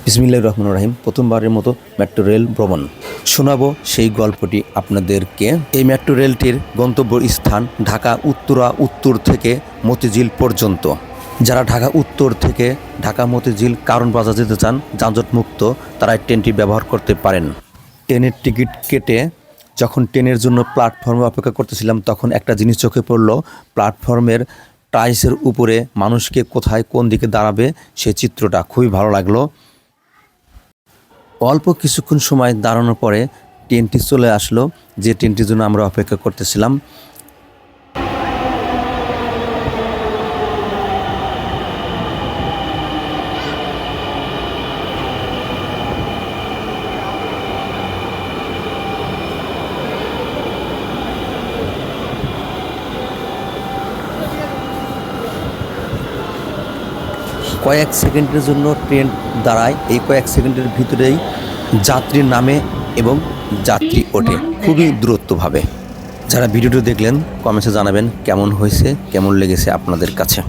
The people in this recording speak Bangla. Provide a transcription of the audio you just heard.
বিসমিল্লাহির রহমানির রহিম। প্রথমবারের মতো মেট্রো রেল ভ্রমণ শোনাবো সেই গল্পটি আপনাদেরকে। এই মেট্রো রেলটির গন্তব্য স্থান ঢাকা উত্তর থেকে মতিঝিল পর্যন্ত। যারা ঢাকা উত্তর থেকে ঢাকা মতিঝিল কারণ বাজার যেতে চান যানজটমুক্ত, তারা এই ট্রেনটি ব্যবহার করতে পারেন। ট্রেনের টিকিট কেটে যখন ট্রেনের জন্য প্ল্যাটফর্মে অপেক্ষা করতেছিলাম, তখন একটা জিনিস চোখে পড়লো। প্ল্যাটফর্মের টাইলসের উপরে মানুষকে কোথায় কোন দিকে দাঁড়াবে সেই চিত্রটা খুবই ভালো লাগলো। অল্প কিছুক্ষণ সময় দাঁড়ানোর পরে ট্রেনটি চলে আসলো, যে ট্রেনটির জন্য আমরা অপেক্ষা করতেছিলাম। কয়েক সেকেন্ডের জন্য ট্রেন দাঁড়ায়, এই কয়েক সেকেন্ডের ভিতরেই যাত্রী নামে এবং যাত্রী ওঠে খুবই দূরত্বভাবে। যারা ভিডিওটি দেখলেন কমেন্টে জানাবেন কেমন হয়েছে, কেমন লেগেছে আপনাদের কাছে।